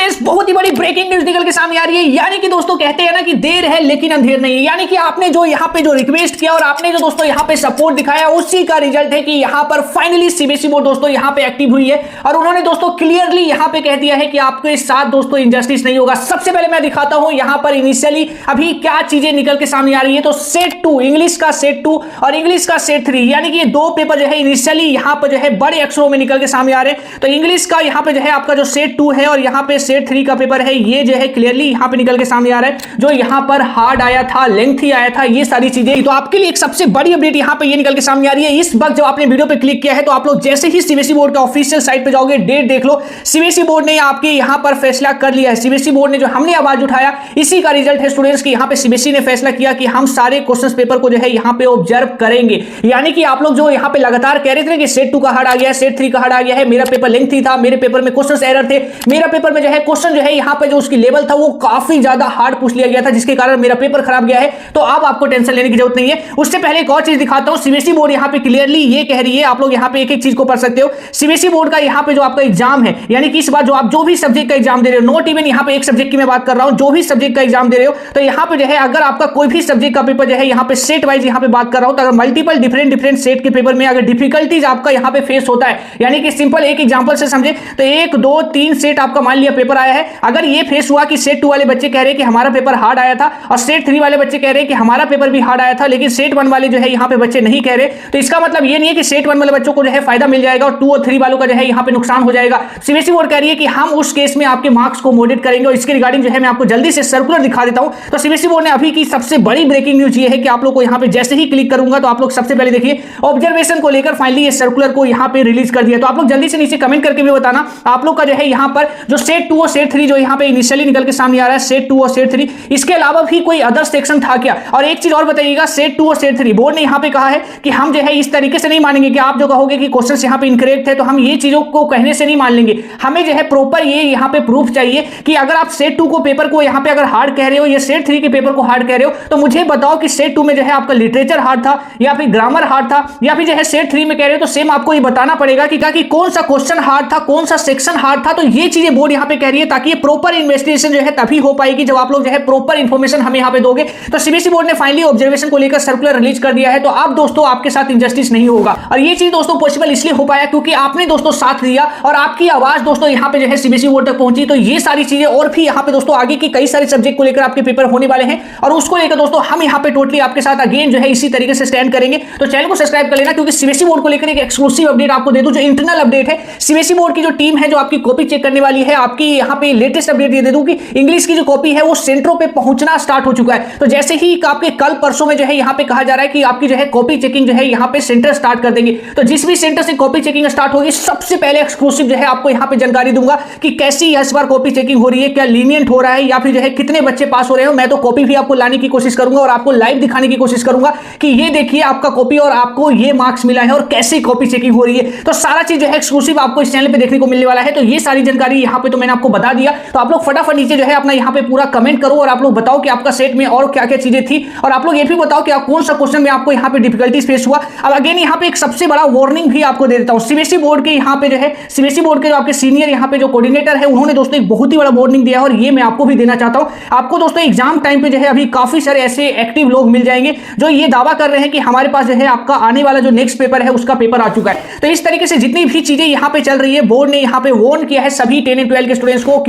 Students, बहुत ही बड़ी breaking news निकल के सामने आ रही है। यानी कि दोस्तों कहते हैं ना कि देर है लेकिन अंधेर नहीं है। यानी कि आपने जो यहाँ पे जो रिक्वेस्ट किया और आपने जो दोस्तों यहाँ पे सपोर्ट दिखाया उसी का रिजल्ट है कि यहाँ पर फाइनली सीबीएसई बोर्ड दोस्तों यहाँ पे एक्टिव हुई है और उन्होंने दोस्तों क्लियरली यहाँ पे कह दिया है कि आपके साथ दोस्तों इंजस्टिस नहीं होगा। सबसे पहले मैं दिखाता हूं यहाँ पर इनिशियली अभी क्या चीजें निकल के सामने आ रही है। तो सेट 2 इंग्लिश का सेट 2 और इंग्लिश का सेट 3 यानी कि ये दो पेपर जो है इनिशियली यहाँ पर जो है बड़े अक्षरों में निकल के सामने आ रहे हैं। तो इंग्लिश का यहाँ पे जो है आपका जो सेट 2 है और यहाँ पे सेट 3 का पेपर है, ये जो है क्लियरली यहाँ पे निकल के सामने आ रहा है। जो यहाँ पर हार्ड आया था, लेंथी आया था, ये सारी चीजें। तो आपके लिए एक सबसे बड़ी अपडेट यहाँ पे ये निकल के सामने आ रही है। इस वक्त जब आपने वीडियो पे क्लिक किया है तो आप लोग जैसे ही सीबीएसई बोर्ड के ऑफिशियल साइट पे जाओगे, डेट देख लो, सीबीएसई बोर्ड ने आपके यहाँ पर फैसला कर लिया है। सीबीएसई बोर्ड ने जो हमने आवाज उठाया इसी का रिजल्ट है स्टूडेंट्स की यहाँ पे सीबीएसई ने फैसला किया कि हम सारे क्वेश्चन पेपर को जो है यहाँ पे ऑब्जर्व करेंगे। यानी कि आप लोग जो यहाँ पे लगातार कह रहे थे कि सेट 2 का हार्ड आ गया है, सेट 3 का हार्ड आ गया है, मेरा पेपर लेंथी था, मेरे पेपर में क्वेश्चन एरर थे, मेरा पेपर में जो है क्वेश्चन जो है यहाँ पे जो उसकी लेवल था वो काफी ज्यादा हार्ड पूछ लिया गया था जिसके कारण मेरा पेपर खराब गया है। तो अब आपको टेंशन लेने की जरूरत नहीं है। उससे पहले एक और चीज दिखाता हूं। सीबीएसई बोर्ड यहाँ पे क्लियरली ये कह रही है, आप लोग यहाँ पे एक एक चीज को पढ़ सकते हो। सीबीएसई बोर्ड का यहाँ पे जो आपका एग्जाम है, यानी कि इस बार जो आप जो भी सब्जेक्ट का एग्जाम दे रहे हो, नॉट इवन यहाँ पे एक सब्जेक्ट की मैं बात कर रहा हूं, जो भी सब्जेक्ट का एग्जाम दे रहे हो, तो यहाँ पे जो है अगर आपका कोई भी सब्जेक्ट का पेपर जो है यहाँ पे सेट वाइज यहाँ पे बात कर रहा हूं, तो अगर मल्टीपल डिफरेंट सेट के पेपर में अगर डिफिकल्टीज आपका यहाँ पे फेस होता है, यानी कि सिंपल एक एग्जांपल से समझे तो 1 2 3 सेट आपका मान लिया पेपर आया है। अगर ये फेस हुआ कि सेट 2 वाले बच्चे कह रहे हैं कि हमारा पेपर हार्ड आया था और सेट 3 वाले बच्चे कह रहे हैं कि हमारा पेपर भी हार्ड आया था, लेकिन सेट 1 वाले जो है यहाँ पे बच्चे नहीं कह रहे, तो इसका मतलब ये नहीं है कि सेट 1 वाले बच्चों को जो है फायदा मिल जाएगा और 2 और 3 वालों का जो है यहाँ पे नुकसान हो जाएगा। सीबीएसई बोर्ड कह रही है कि हम उस केस में आपके मार्क्स को मॉडिफाइड करेंगे और इसके रिगार्डिंग जो है मैं आपको जल्दी से सर्कुलर दिखा देता हूं। तो सीबीएसई बोर्ड ने अभी की सबसे बड़ी ब्रेकिंग न्यूज ये है कि आप लोग को यहाँ पे जैसे ही क्लिक करूंगा तो आप लोग सबसे पहले देखिए ऑब्जर्वेशन को लेकर फाइनली ये सर्कुलर को यहाँ पे रिलीज कर दिया। तो आप लोग जल्दी से नीचे कमेंट करके भी बताना आप लोग का जो है यहाँ पर जो सेट 2 और सेट 3 जो यहाँ पे इनिशियली निकल के सामने आ रहा है, सेट 2 और सेट 3, इसके अलावा भी कोई अदर सेक्शन था क्या? और एक चीज और बताइएगा, सेट 2 और सेट 3 बोर्ड ने यहाँ पे कहा है कि हम जो है इस तरीके से नहीं मानेंगे कि आप जो कहोगे कि क्वेश्चन यहाँ पे इनकरेक्ट है तो हम ये चीजों को कहने से नहीं मान लेंगे। हमें जो है प्रॉपर ये यहाँ पे प्रूफ चाहिए कि अगर आप सेट 2 को पेपर को यहाँ पे अगर हार्ड कह रहे हो या सेट 3 के पेपर को हार्ड कह रहे हो तो मुझे बताओ कि सेट 2 में जो है आपका लिटरेचर हार्ड था या फिर ग्रामर हार्ड था या फिर जो है सेट 3 में कह रहे हो तो सेम आपको ये बताना पड़ेगा कि कौन सा क्वेश्चन हार्ड था, कौन सा सेक्शन हार्ड था। तो ये चीजें बोर्ड यहाँ पे कह रही है ताकि ये प्रॉपर इन्वेस्टिगेशन जो है तभी हो पाएगी जब आप लोग जो है प्रॉपर इंफॉर्मेशन हमें यहाँ पे दोगे। तो सीबीएसई बोर्ड ने फाइनली ऑब्जर्वेशन को लेकर सर्कुलर रिलीज कर दिया है। तो अब दोस्तों आपके साथ इंजस्टिस नहीं होगा और ये चीज दोस्तों पॉसिबल इसलिए हो पाया क्योंकि आपने दोस्तों साथ दिया और आपकी आवाज दोस्तों यहाँ पे जो है सीबीएसई बोर्ड तक पहुंची। तो ये सारी चीजें और भी यहाँ पे दोस्तों आगे की कई सारे सब्जेक्ट को लेकर आपके पेपर होने वाले हैं और उसको लेकर दोस्तों हम यहाँ पे टोटली आपके साथ अगेन जो है इसी तरीके से स्टैंड करेंगे। तो चैनल को सब्सक्राइब कर लेना क्योंकि सीबीएसई बोर्ड को लेकर एक एक्सक्लूसिव अपडेट आपको दे दूं जो इंटरनल अपडेट है। सीबीएसई बोर्ड की जो टीम है जो आपकी कॉपी चेक करने वाली है, आपकी यहाँ पे लेटेस्ट अपडेट ये दे दूं कि इंग्लिश की जो कॉपी है वो सेंटरों पे पहुंचना स्टार्ट हो चुका है। तो जैसे ही आपके कल परसों में जो है यहाँ पे कहा जा रहा है कि आपकी जो है कॉपी चेकिंग जो है यहाँ पे सेंटर स्टार्ट कर देंगे। तो जिस भी सेंटर से कॉपी चेकिंग स्टार्ट होगी सबसे पहले एक्सक्लूसिव जो है आपको यहाँ पे जानकारी दूंगा कि कैसी इस बार कॉपी चेकिंग हो रही है, क्या लीनियंट हो रहा है या फिर जो है कितने बच्चे पास हो रहे हो। मैं तो कॉपी भी आपको लाने की कोशिश करूंगा और आपको लाइव दिखाने की कोशिश करूंगा कि ये देखिए आपका कॉपी और आपको ये मार्क्स मिला है और कैसी कॉपी चेकिंग हो रही है। तो सारा चीज जो है एक्सक्लूसिव आपको इस चैनल पे देखने को मिलने वाला है। तो ये सारी जानकारी यहाँ पे तो मैंने आपको बता दिया। तो आप लोग फटाफट नीचे जो है अपना यहाँ पे पूरा कमेंट करो और आप लोग बताओ कि आपका सेट में और क्या क्या चीजें थी और आप लोग ये भी बताओ कि आप कौन सा क्वेश्चन में आपको यहाँ पे डिफिकल्टीज फेस हुआ। अब अगेन यहाँ पे एक सबसे बड़ा वार्निंग भी आपको दे देता हूँ। सीबीएसई बोर्ड के यहाँ पे जो है सीबीएसई बोर्ड के जो आपके सीनियर यहाँ पे जो कोऑर्डिनेटर है उन्होंने दोस्तों एक बहुत ही बड़ा वार्निंग दिया है और ये मैं आपको भी देना चाहता हूँ। आपको दोस्तों एग्जाम टाइम पे जो है अभी काफी सारे ऐसे एक्टिव लोग मिल जाएंगे जो ये दावा कर रहे हैं कि हमारे पास जो है आपका आने वाला जो नेक्स्ट पेपर है उसका पेपर आ चुका है। तो इस तरीके से जितनी भी चीजें यहाँ पे चल रही है बोर्ड ने यहाँ पे वार्न किया है सभी 10 एंड 12 के स्टूडेंट्स को।